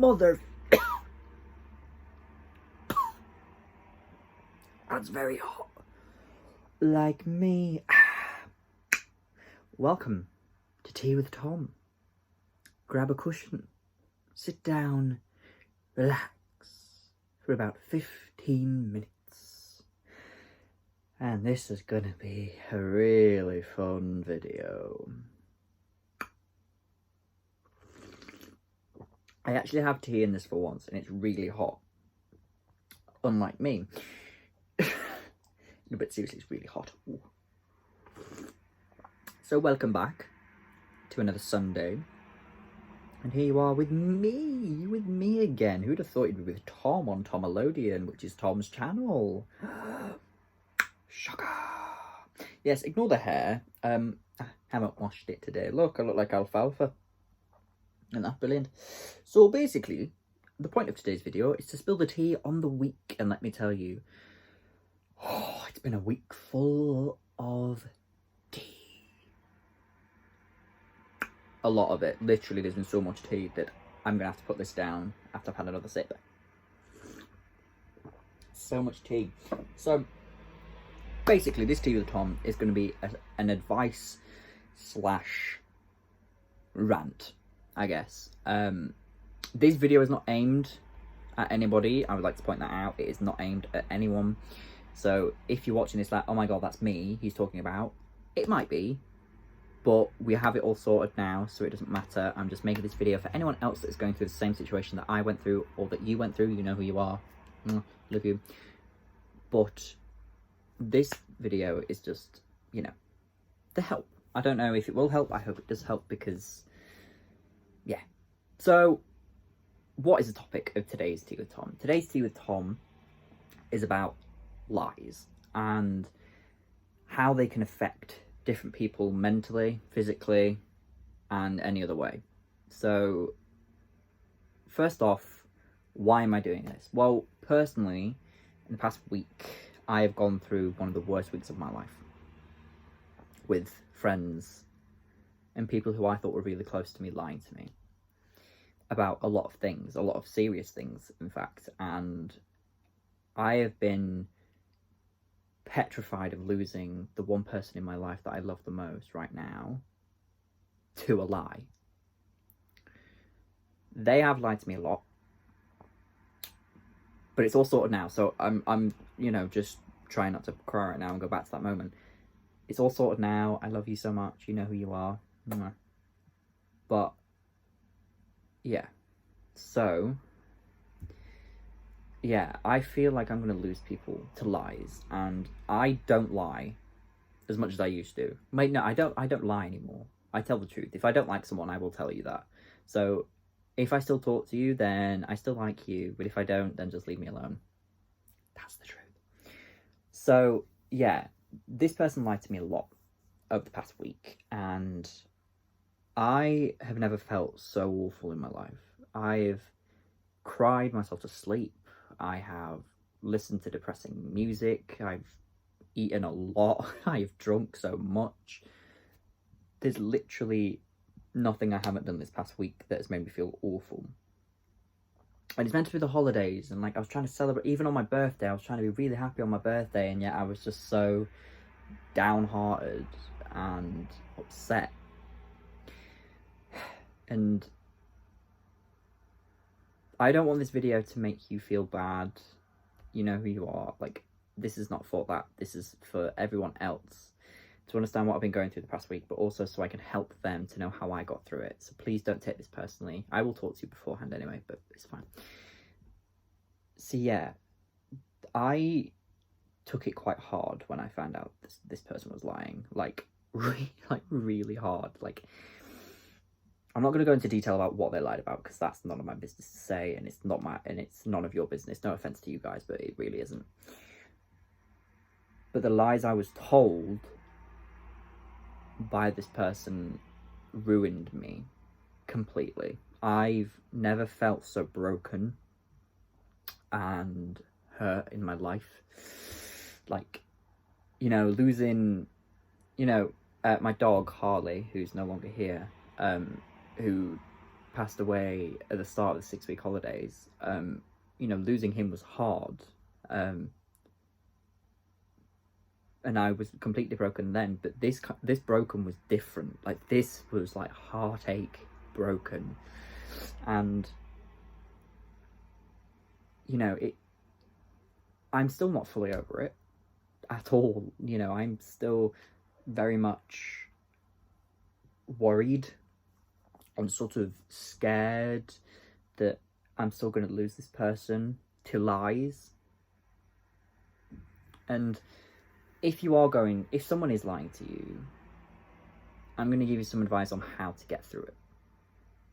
mother. That's very hot. Like me. Welcome to Tea with Tom. Grab a cushion, sit down, relax for about 15 minutes. And this is gonna be a really fun video. I actually have tea in this for once, and it's really hot. Unlike me. No, but seriously, it's really hot. Ooh. So welcome back to another Sunday. And here you are with me again. Who'd have thought you'd be with Tom on Tomalodian, which is Tom's channel. Sugar. Yes, ignore the hair. I haven't washed it today. Look, I look like alfalfa. Isn't that brilliant? So basically, the point of today's video is to spill the tea on the week. And let me tell you, it's been a week full of tea. A lot of it. Literally, there's been so much tea that I'm going to have to put this down after I've had another sip. So much tea. So, basically, this Tea with Tom is going to be an advice slash rant, I guess. This video is not aimed at anybody. I would like to point that out. It is not aimed at anyone. So if you're watching this like, oh my god, that's me he's talking about, it might be, but we have it all sorted now, so it doesn't matter. I'm just making this video for anyone else that is going through the same situation that I went through, or that you went through. You know who you are. Love you. But this video is just, you know, to help. I don't know if it will help. I hope it does help, because, yeah. So, what is the topic of today's Tea with Tom? Today's Tea with Tom is about lies and how they can affect different people mentally, physically, and any other way. So, first off, why am I doing this? Well, personally, in the past week, I have gone through one of the worst weeks of my life with friends and people who I thought were really close to me lying to me about a lot of things, a lot of serious things, in fact. And I have been petrified of losing the one person in my life that I love the most right now to a lie. They have lied to me a lot, but it's all sorted now. So I'm you know, just trying not to cry right now and go back to that moment. It's all sorted now. I love you so much. You know who you are. But yeah, so yeah, I feel like I'm going to lose people to lies, and I don't lie as much as I used to. Mate, no, I don't lie anymore. I tell the truth. If I don't like someone, I will tell you that. So if I still talk to you, then I still like you, but if I don't, then just leave me alone. That's the truth. So yeah, this person lied to me a lot over the past week, and I have never felt so awful in my life. I've cried myself to sleep. I have listened to depressing music. I've eaten a lot. I've drunk so much. There's literally nothing I haven't done this past week that has made me feel awful. And it's meant to be the holidays, and like I was trying to celebrate, even on my birthday, I was trying to be really happy on my birthday, and yet I was just so downhearted and upset. And I don't want this video to make you feel bad. You know who you are. Like, this is not for that. This is for everyone else to understand what I've been going through the past week, but also so I can help them to know how I got through it. So please don't take this personally. I will talk to you beforehand anyway, but it's fine. So yeah, I took it quite hard when I found out this person was lying. Like really hard. Like, I'm not going to go into detail about what they lied about, because that's none of my business to say, and it's none of your business. No offense to you guys, but it really isn't. But the lies I was told by this person ruined me completely. I've never felt so broken and hurt in my life. Like, you know, losing, you know, my dog Harley, who's no longer here, who passed away at the start of the 6-week holidays, you know, losing him was hard. And I was completely broken then, but this broken was different. Like, this was like heartache broken. And, you know, I'm still not fully over it at all. You know, I'm still very much worried. I'm sort of scared that I'm still going to lose this person to lies. And if someone is lying to you, I'm going to give you some advice on how to get through it.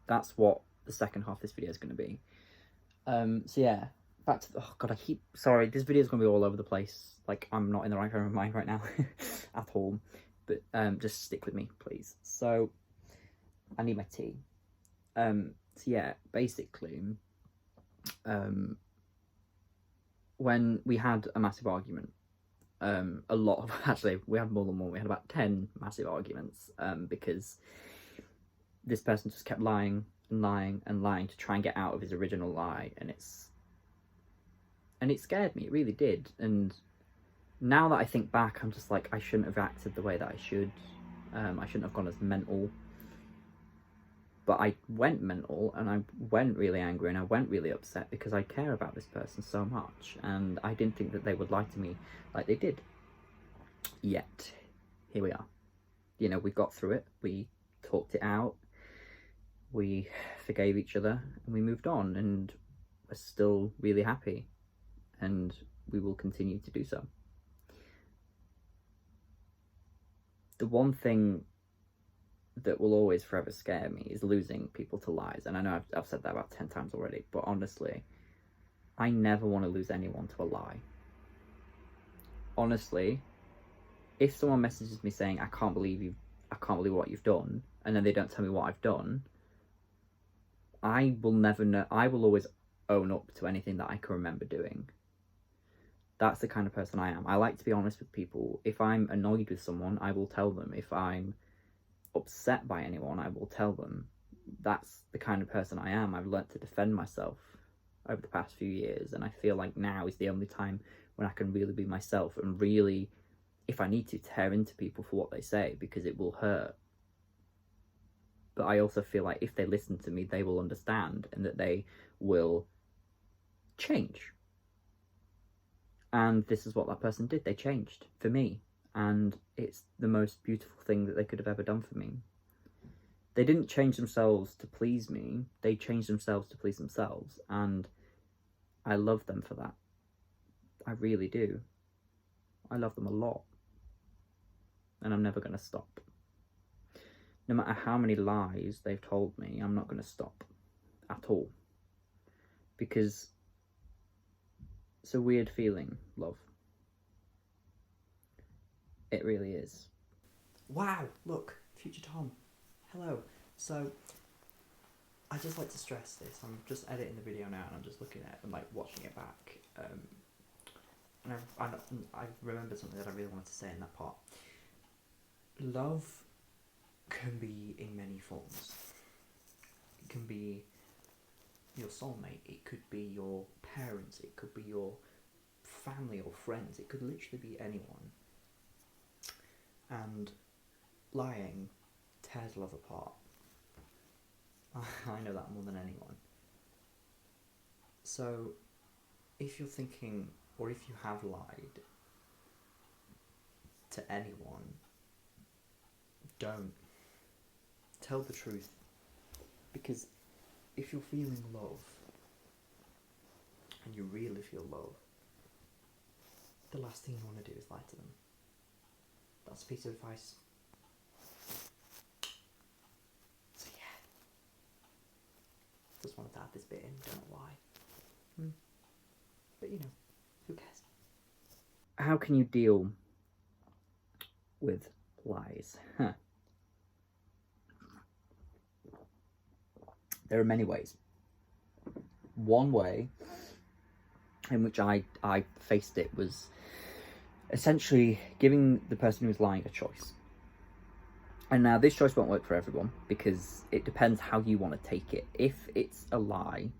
That's what the second half of this video is going to be. So yeah, back to oh god, sorry, this video is going to be all over the place. Like, I'm not in the right frame of mind right now at all. But just stick with me, please. So, I need my tea. So yeah, basically, when we had a massive argument, actually, we had more than one. We had about 10 massive arguments, because this person just kept lying and lying and lying to try and get out of his original lie, and it scared me. It really did. And now that I think back, I'm just like, I shouldn't have acted the way that I should. I shouldn't have gone as mental. But I went mental, and I went really angry, and I went really upset because I care about this person so much, and I didn't think that they would lie to me like they did. Yet, here we are. You know, we got through it, we talked it out, we forgave each other, and we moved on, and we're still really happy, and we will continue to do so. The one thing that will always forever scare me is losing people to lies. And I know I've said that about 10 times already, but honestly, I never want to lose anyone to a lie. Honestly, if someone messages me saying, I can't believe what you've done, and then they don't tell me what I've done, I will never know. I will always own up to anything that I can remember doing. That's the kind of person I am. I like to be honest with people. If I'm annoyed with someone, I will tell them. If I'm upset by anyone, I will tell them. That's the kind of person I am. I've learnt to defend myself over the past few years, and I feel like now is the only time when I can really be myself and really, if I need to, tear into people for what they say, because it will hurt. But I also feel like if they listen to me, they will understand, and that they will change. And this is what that person did. They changed for me. And it's the most beautiful thing that they could have ever done for me. They didn't change themselves to please me. They changed themselves to please themselves. And I love them for that. I really do. I love them a lot. And I'm never going to stop. No matter how many lies they've told me, I'm not going to stop at all. Because it's a weird feeling, love. It really is. Wow, look, future Tom. Hello. So, I just like to stress this. I'm just editing the video now, and I'm just looking at it and like watching it back. And I remembered something that I really wanted to say in that part. Love can be in many forms. It can be your soulmate. It could be your parents. It could be your family or friends. It could literally be anyone. And lying tears love apart. I know that more than anyone. So, if you're thinking, or if you have lied to anyone, don't. Tell the truth. Because if you're feeling love, and you really feel love, the last thing you want to do is lie to them. That's a piece of advice. So yeah. Just wanted to add this bit in, don't know why. But you know, who cares? How can you deal with lies? There are many ways. One way in which I faced it was essentially giving the person who was lying a choice. And now this choice won't work for everyone because it depends how you want to take it. If it's a lie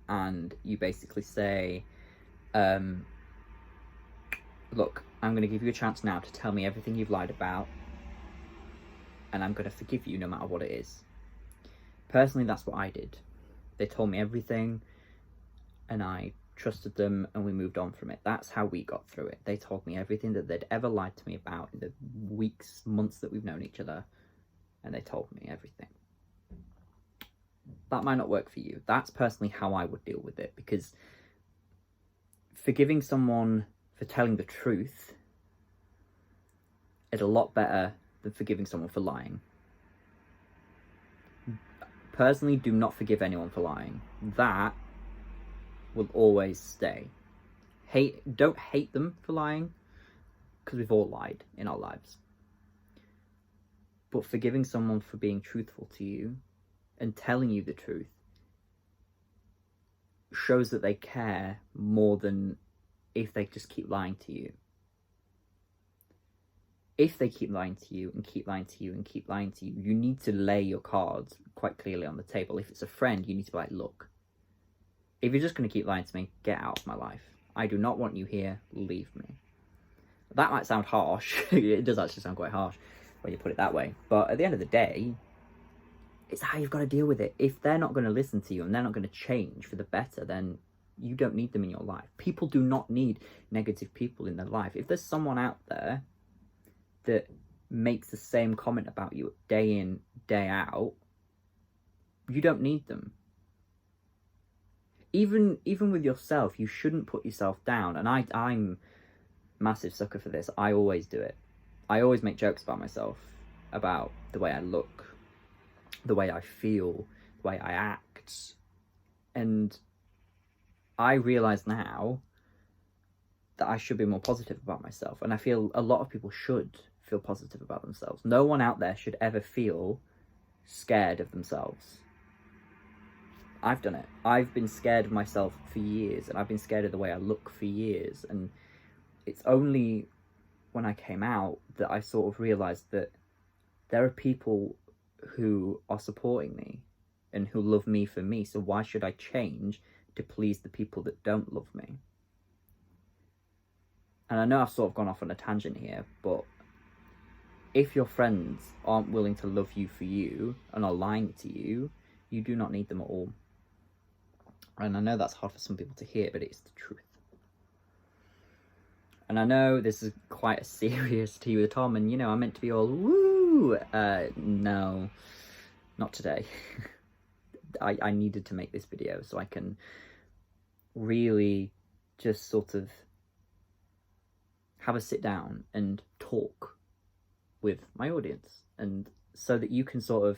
and you basically say, look, I'm going to give you a chance now to tell me everything you've lied about, and I'm going to forgive you no matter what it is. Personally, that's what I did. They told me everything, and I trusted them, and we moved on from it. That's how we got through it. They told me everything that they'd ever lied to me about in the weeks, months that we've known each other, and they told me everything. That might not work for you. That's personally how I would deal with it, because forgiving someone for telling the truth is a lot better than forgiving someone for lying. Personally, do not forgive anyone for lying. That will always stay. Don't hate them for lying, because we've all lied in our lives. But forgiving someone for being truthful to you and telling you the truth shows that they care more than if they just keep lying to you. If they keep lying to you and keep lying to you and keep lying to you, you need to lay your cards quite clearly on the table. If it's a friend, you need to be like, look, if you're just going to keep lying to me, get out of my life. I do not want you here. Leave me. That might sound harsh. It does actually sound quite harsh when you put it that way. But at the end of the day, it's how you've got to deal with it. If they're not going to listen to you and they're not going to change for the better, then you don't need them in your life. People do not need negative people in their life. If there's someone out there that makes the same comment about you day in, day out, you don't need them. Even with yourself, you shouldn't put yourself down. And I'm a massive sucker for this. I always do it. I always make jokes about myself, about the way I look, the way I feel, the way I act. And I realise now that I should be more positive about myself. And I feel a lot of people should feel positive about themselves. No one out there should ever feel scared of themselves. I've done it. I've been scared of myself for years, and I've been scared of the way I look for years. And it's only when I came out that I sort of realised that there are people who are supporting me and who love me for me. So why should I change to please the people that don't love me? And I know I've sort of gone off on a tangent here, but if your friends aren't willing to love you for you and are lying to you, you do not need them at all. And I know that's hard for some people to hear, but it's the truth. And I know this is quite a serious Tea with Tom, and, you know, I'm meant to be all, woo! No, not today. I needed to make this video so I can really just sort of have a sit down and talk with my audience, and so that you can sort of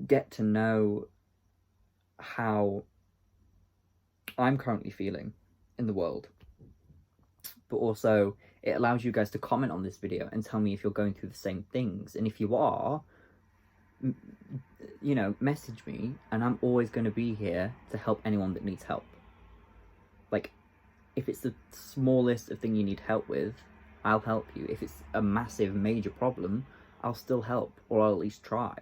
get to know how I'm currently feeling in the world. But also, it allows you guys to comment on this video and tell me if you're going through the same things. And if you are, you know, message me, and I'm always going to be here to help anyone that needs help. Like, if it's the smallest of thing you need help with, I'll help you. If it's a massive, major problem, I'll still help, or I'll at least try.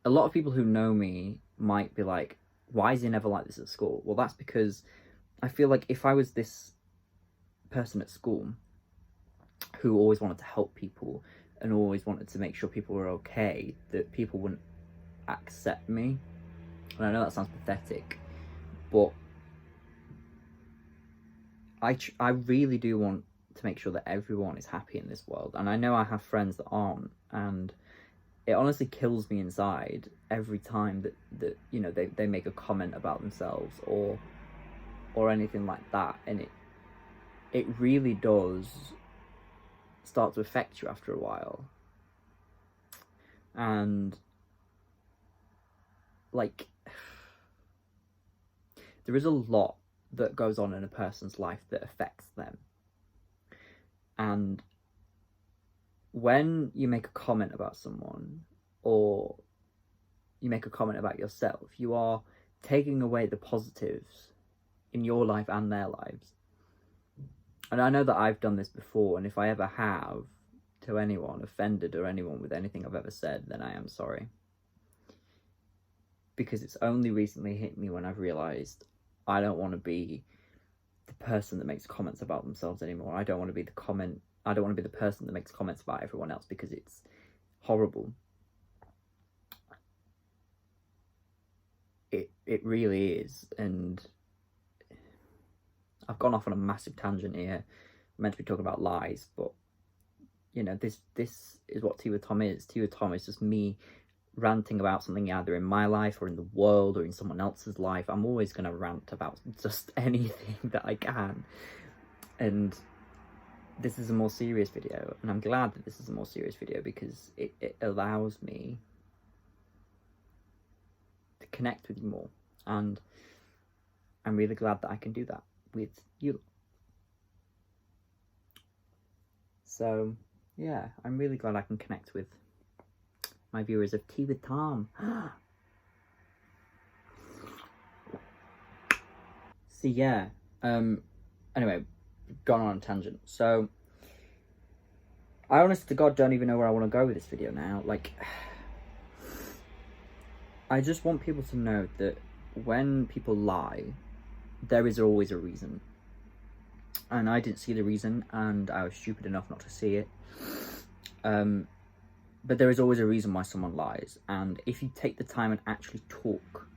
A lot of people who know me might be like, why is he never like this at school? Well, that's because I feel like if I was this person at school who always wanted to help people and always wanted to make sure people were okay, that people wouldn't accept me. And I know that sounds pathetic, but I really do want to make sure that everyone is happy in this world. And I know I have friends that aren't, and it honestly kills me inside every time that you know, they make a comment about themselves or anything like that, and it really does start to affect you after a while. And like, there is a lot that goes on in a person's life that affects them, and when you make a comment about someone or you make a comment about yourself, you are taking away the positives in your life and their lives. And I know that I've done this before, and if I ever have to anyone, offended or anyone with anything I've ever said, then I am sorry. Because it's only recently hit me when I've realised I don't want to be the person that makes comments about themselves anymore. I don't want to be the person that makes comments about everyone else, because it's horrible. It really is. And I've gone off on a massive tangent here. I'm meant to be talking about lies, but you know, this is what Tea with Tom is. Tea with Tom is just me ranting about something either in my life or in the world or in someone else's life. I'm always going to rant about just anything that I can. And this is a more serious video, and I'm glad that this is a more serious video, because it allows me to connect with you more, and I'm really glad that I can do that with you. So yeah, I'm really glad I can connect with my viewers of Tea with Tom. So yeah, anyway, gone on a tangent. So I honest to God don't even know where I want to go with this video now. Like, I just want people to know that when people lie, there is always a reason. And I didn't see the reason, and I was stupid enough not to see it. But there is always a reason why someone lies. And if you take the time and actually talk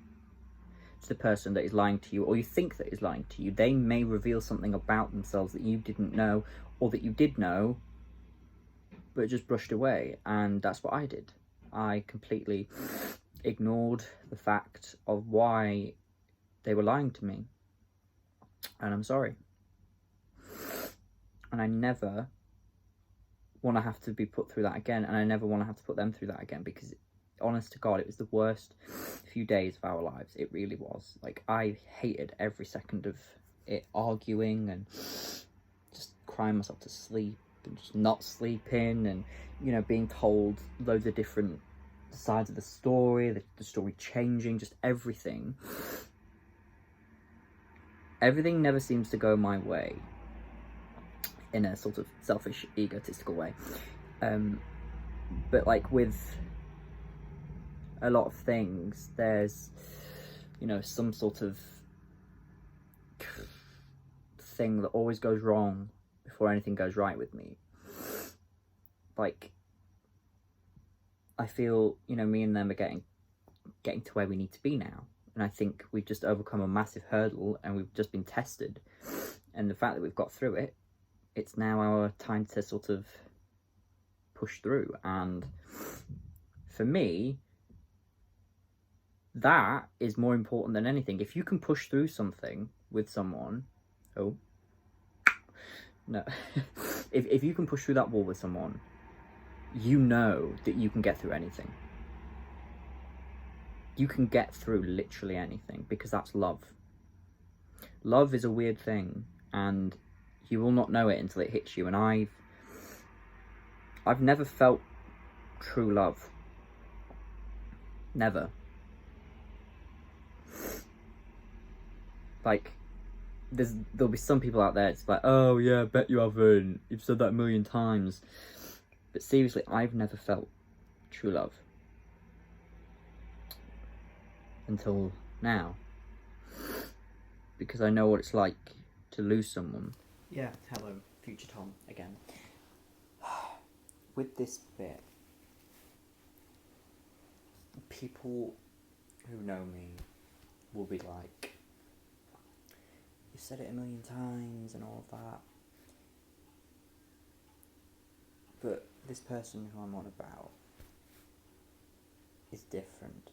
to the person that is lying to you, or you think that is lying to you, they may reveal something about themselves that you didn't know, or that you did know, but just brushed away. And that's what I did. I completely ignored the fact of why they were lying to me. And I'm sorry. And I never want to have to be put through that again, and I never want to have to put them through that again, because honest to God, it was the worst few days of our lives. It really was. Like, I hated every second of it, arguing and just crying myself to sleep and just not sleeping, and you know, being told loads of different sides of the story, the story changing, just everything never seems to go my way, in a sort of selfish, egotistical way. But like with a lot of things, there's, you know, some sort of thing that always goes wrong before anything goes right with me. Like, I feel, you know, me and them are getting to where we need to be now. And I think we've just overcome a massive hurdle, and we've just been tested. And the fact that we've got through it, it's now our time to sort of push through. And for me, that is more important than anything. If you can push through something with someone, if you can push through that wall with someone, you know that you can get through anything. You can get through literally anything, because that's love. Love is a weird thing, and you will not know it until it hits you. And I've never felt true love. Never. Like, there'll be some people out there, it's like, oh yeah, I bet you haven't, you've said that a million times. But seriously, I've never felt true love until now, because I know what it's like to lose someone. Yeah, hello, future Tom again. With this bit, people who know me will be like, you've said it a million times and all of that. But this person who I'm on about is different.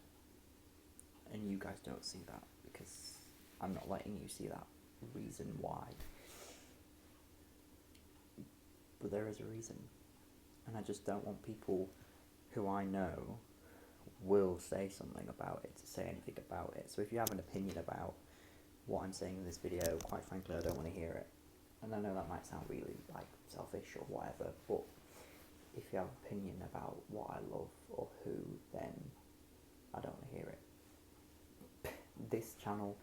And you guys don't see that, because I'm not letting you see that reason why. But there is a reason. And I just don't want people who I know will say something about it to say anything about it. So if you have an opinion about what I'm saying in this video, quite frankly, I don't want to hear it. And I know that might sound really like selfish or whatever, but if you have an opinion about what I love or who, then I don't want to hear it. This channel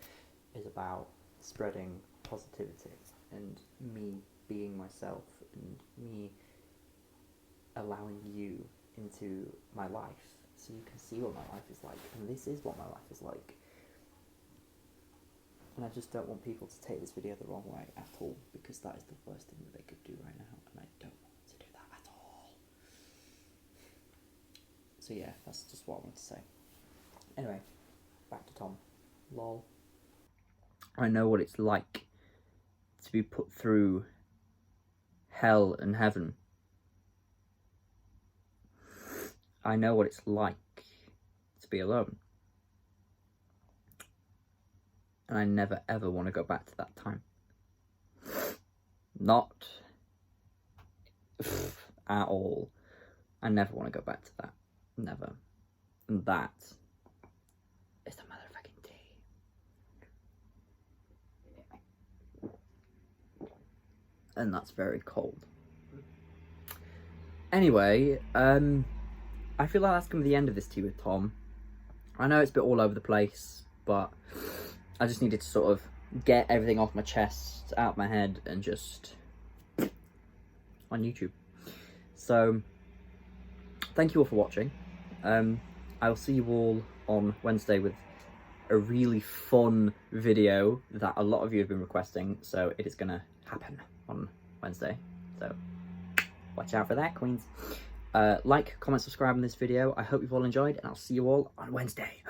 is about spreading positivity and me being myself and me allowing you into my life so you can see what my life is like. And this is what my life is like. And I just don't want people to take this video the wrong way at all, because that is the worst thing that they could do right now, and I don't want to do that at all. So yeah, that's just what I want to say. Anyway, back to Tom. Lol. I know what it's like to be put through hell and heaven. I know what it's like to be alone. And I never ever want to go back to that time. Not at all. I never want to go back to that. Never. And that is the motherfucking tea. And that's very cold. Anyway, I feel like that's going to be the end of this Tea with Tom. I know it's a bit all over the place, but I just needed to sort of get everything off my chest, out my head, and just on YouTube. So, thank you all for watching. I will see you all on Wednesday with a really fun video that a lot of you have been requesting, so it is going to happen on Wednesday. So, watch out for that, queens. Like, comment, subscribe on this video. I hope you've all enjoyed, and I'll see you all on Wednesday.